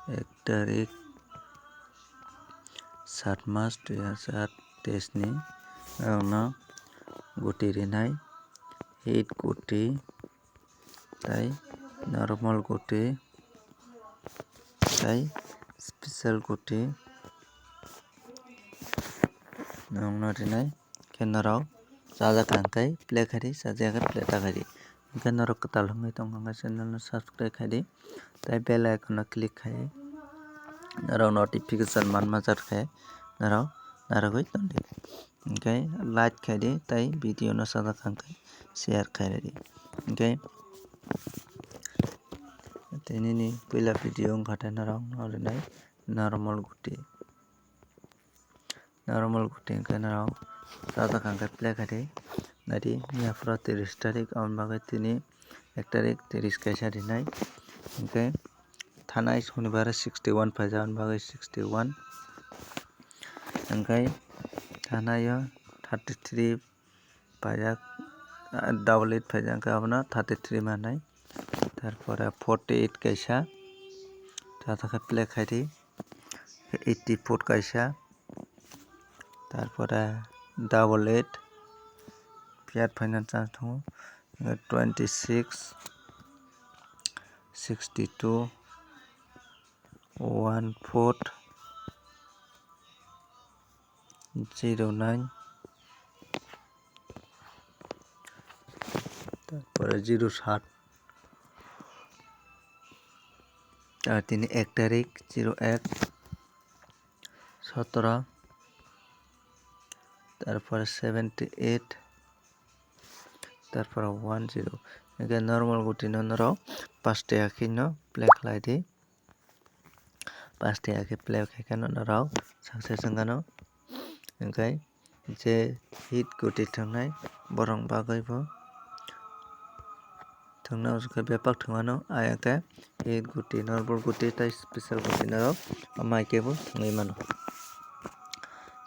1 tarik 7 mas 2023 ni no guti rinai hit guti tai normal guti tai special guti no rinai kenarok sajak hangkai play khari sajak play ta khari hingke norok katal wngoi tongkha channel no subscribe khadi tai bell icon no click khai norok notification manma khe norok narigoi tongdi hingke like khaidi tai video no sajak hangkai share khaidi hingke nini puila video wngkha norok norinai normal guti hingke norok sajak hangkai play khadi nadi yapra 30 tarik aboni bagui tini 1 tarik 30 kaisa rinai hingke thanai shonibar 61 paijak aboni bagui 61 hingke thanai o 33 paijak 88 paijak hingke abono 33 manai tarpore 48 kaisa sajak khe play khaidi 84 kaisa tarpore 88 piat faina chance tongo 26 62 14 09 তারপরে 07 আর তিনি 1 তারিখ 01 17 তারপরে 78 তারপরে 10 এখানে normal গুটি নরক 5 টাকা কিনো প্লে খাইদি 5 টাকা প্লে খাইখানো নরক সাকসেস হঙ্গানো ओंखाय जे hit guti tongnai borok bagui tongna bepak tongmano ayake hit guti normal guti tai special guti norok amaike bo tongui mano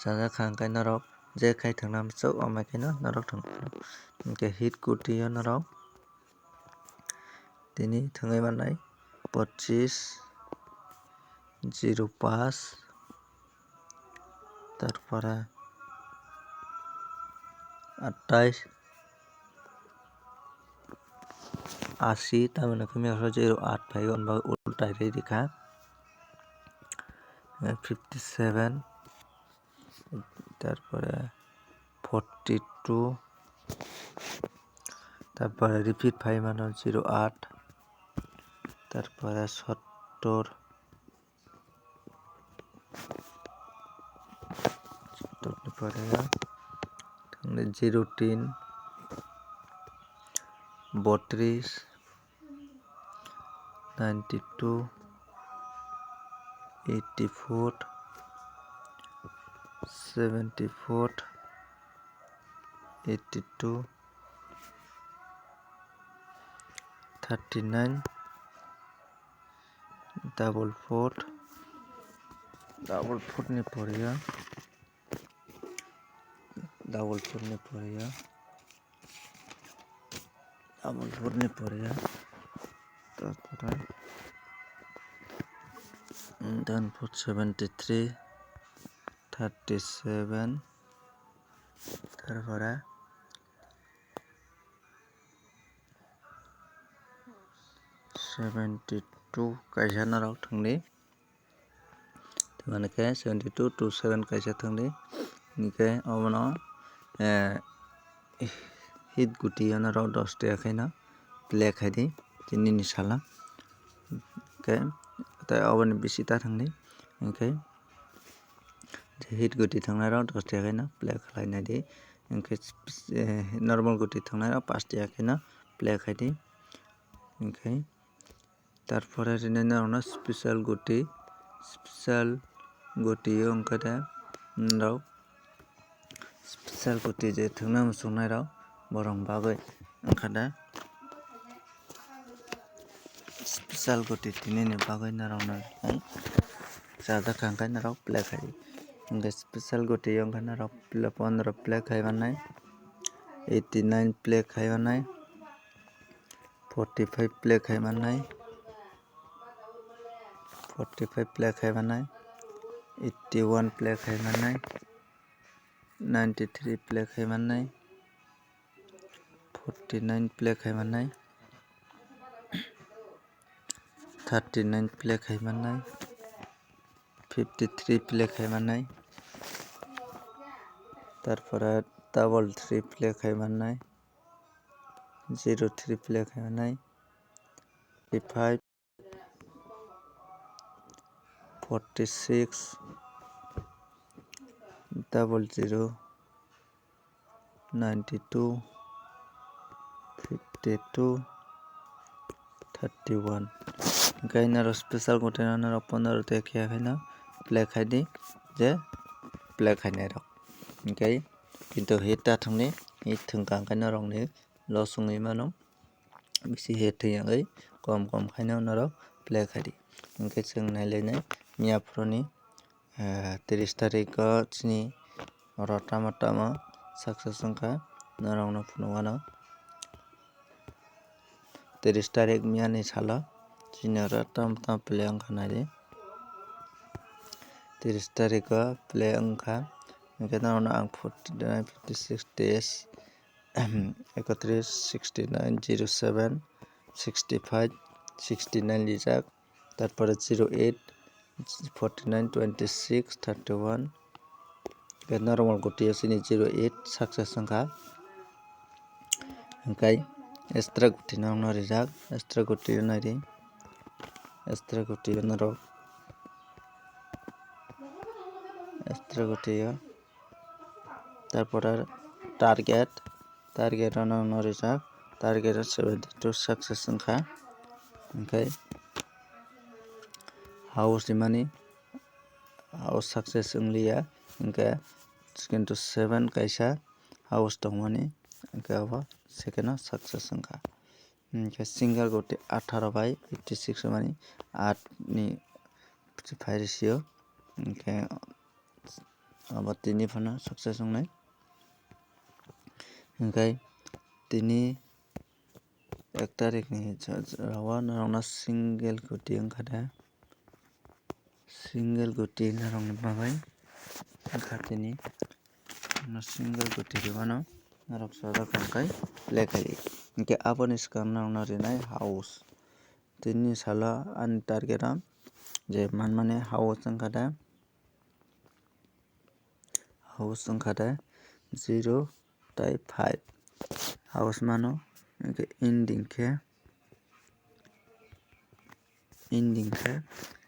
sajak hangkai norok je khai tongna amsok amaike no norok tongoi mano hingke hit guti o norok tini tongoi manai 25 05 তারপরে 28 80 tamino kami 08 pai onba ultai re dikha 57 তারপরে 42 তারপরে repeat পাই মানো 08 তারপরে 70 তারপরে 03 32 92 84 74 82 39 44 ni poriya 44 ni poriya তারপরে 73 37 তারপরে 72 kaisa norok tongdi manike 72 to 7 kaisa tongdi hingke obono hit guti o norok 10 taka kaino play khaidi tini ni sala hingke tai oboni bisi ta tongdi hingke hit guti tongnai rok 10 taka kaino play khlainai di hingke normal guti tongnai rok 5 taka kaino play khaidi hingke তারপরে rinai norok no special guti o wngkha norok special guti je thungna muchungnai rok borok bagui wngkha special guti tini ni bagui norok no sajak hangkai norok play khai hingke special guti wngkha norok 15 play khai manai 89 play khai manai 45 play khai manai 45 play khaimanai, 81 play khaimanai, 93 play khaimanai, 49 play khaimanai, 39 play khaimanai, 53 play khaimanai, তারপরে double 3 play khaimanai, 03 play khaimanai, 55, 46, 00, 92, 52, 31. Gainaro special container of 15 देखिया है ना play खाई जे play खाने रख. Okay, কিন্তু হেতা থাংনে এই থংকাং কাইনা রংনে লসুङै मानो बिसि हेथैयाङै कम खाइना उनाव प्ले खाइदि. ओंखाय जों नायलायनाय मियाफ्रनि 30 तारिखा चिनि रटामा सक्सेस संखा नरंनो फुनवानो 30 तारिख मियानि साला चिनि रटामा प्ले अंखानादि 30 तारिखा प्ले अंखा ओंखाय नावनो आं 49 56 days 31 69 07 65 69 লিজাক তারপরে 08 49 26 31 নরমাল গটিয়া চিনি 08 সাকসেস সংখ্যা ओंखाय एक्सट्रा गुटी नावनो रिजाक एक्सट्रा गुटी नायदि एक्सट्रा गुटी नरो एक्सट्रा गुटी তারপরে টার্গেট নাवनो रिजाक टार्गेट 72 सक्सेस संख्या ओंखाय हाउस माने हाउस सक्सेस ओंलिया ओंखाय किन्तु 7 कायसा हाउस दं माने ओंखाय सेकेन्ड सक्सेस संख्या ओंखाय सिंगल गटे 18 बाय 56 माने 8 नि 5 रेशियो ओंखाय अब तिनि फना सक्सेस संनाय ओंखाय तिनि 1 तारिखनि रावा नावना सिंगल गुटी ओंखादा सिंगल गुटी नावनो माबाय ओंखातिनि सिंगल गुटी दिबानो नारक सादा कांकाय लेखाय ओंखाय आबोनि सिगां नावना रिनाय हाउस तिनि साला आन टार्गेटआ जे माने हाउस ओंखादा 0 ताई 5 हाउस मानो ओंखाय ending ke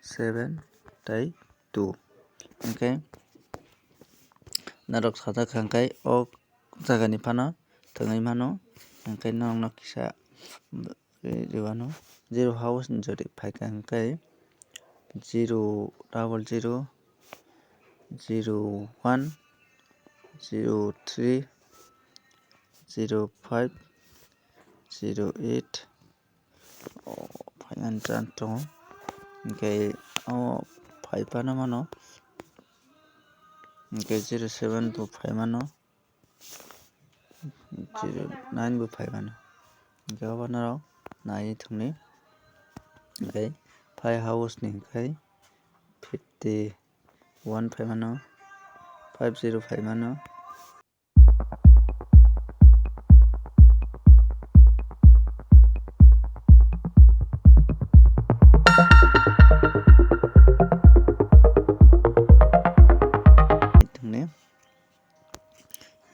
7 ताई 2 ओंखाय नारक सादा कांकाय ओ जागानि फानो थङै मानो ओंखाय नावनो किसा रिवानो 0 हाउस जदि फायका ओंखाय 0 00 01 03 05 08 फाइनान दङ ओंखाय 5 मानो ओंखाय 07 बो 5 मानो 09 बो 5 मानो ओंखाय अबानाराव नायै थंनि ओंखाय 5 हाउसनि ओंखाय 51 5 मानो 505 मानो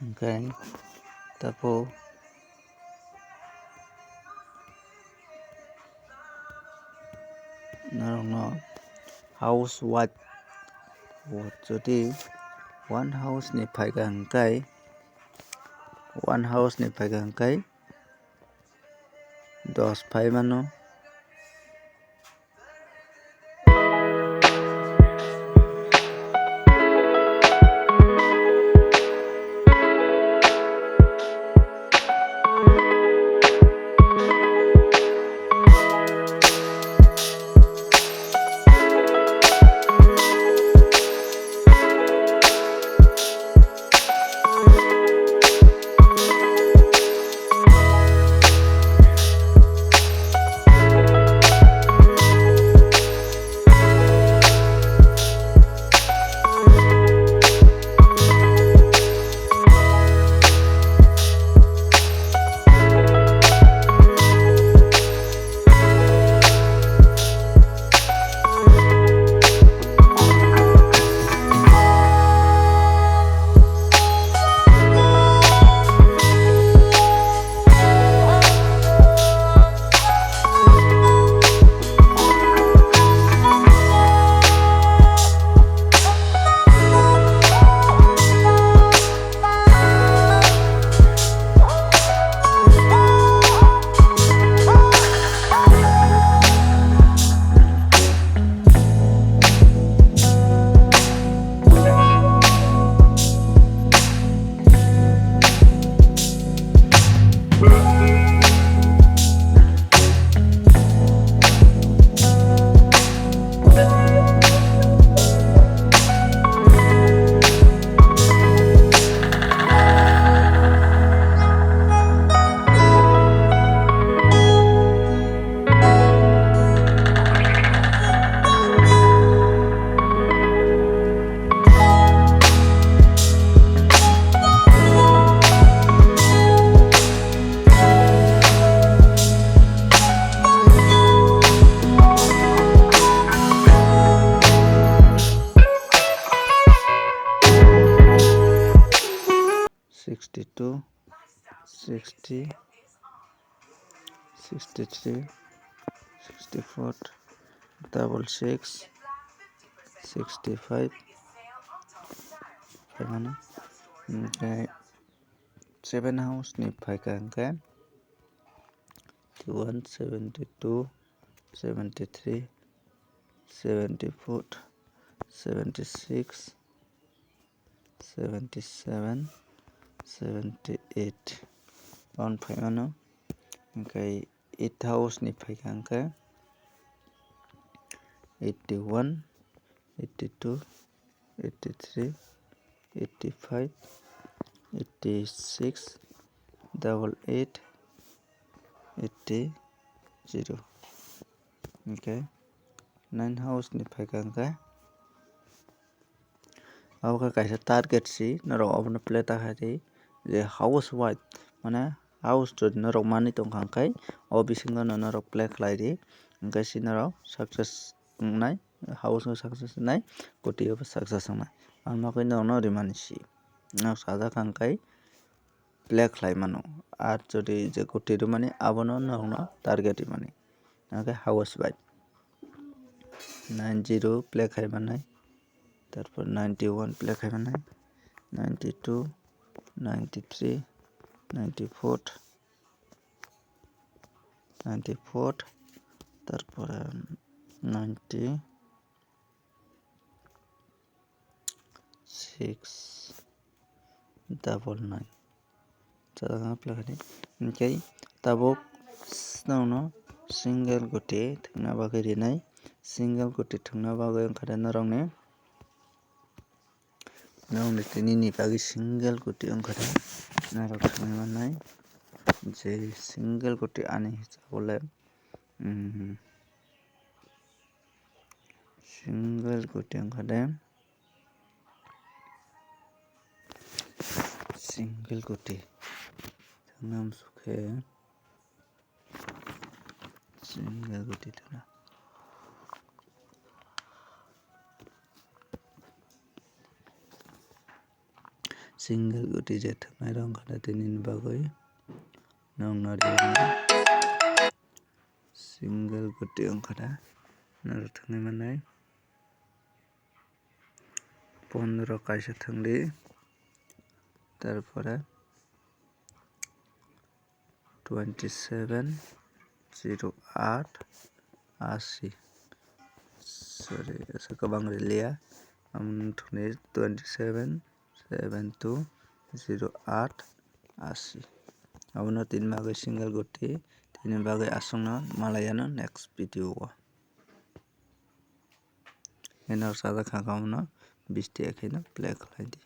ओंखाय तापो नारनो हाउस वाइड जदि 1 हाउसनि फायगा ओंखाय 10 5 मानो 62, 60, 63, 64, 66, 65, okay. 7 house ni paikangka 71, 72, 73, 74, 76, 77, 78. On paimano okay 8 house ni paikangka 81, 82, 83, 85, 86, 88, 80, 0. Okay. 9 house ni paikangka awka kaisa target si norok obono play takhaidi je house wide mane house to norok mani tongkhangkai o bisingo no norok play khlaidi hingke si norok success wngnai house no success wngnai koti o bo success wngnai manmakoi nog no rimani si nog sajak hangkai play khlai mano ar jodi je koti rwmani abono nog no target remani hingke house wide 90 play khaimanai তারপর 91 play খাইমানাই 92 93 94 94 তারপরে 96 99 চাদা play খাই ओमफ्राय tabuk snowno single goti thungna bagui rinai single goti thungna bagui wngkha norokni nongni tini ni bagui single goti wngkha norok thungui mannai je single goti ani hisaboley single goti wngkha single goti thungna amsukhe single goti thungna single goti je thungnai rok wngkha tini ni bagui nongno single goti wngkha norok thungui mannai 15 kaisa thungdi তারপরে 27 08 80 sorry gobbang relia amoni thungni 27 72 08 80 abono tin bagui single goti tini bagui asungno malayano next video o enak sajak hangka no 20 no play khlai di।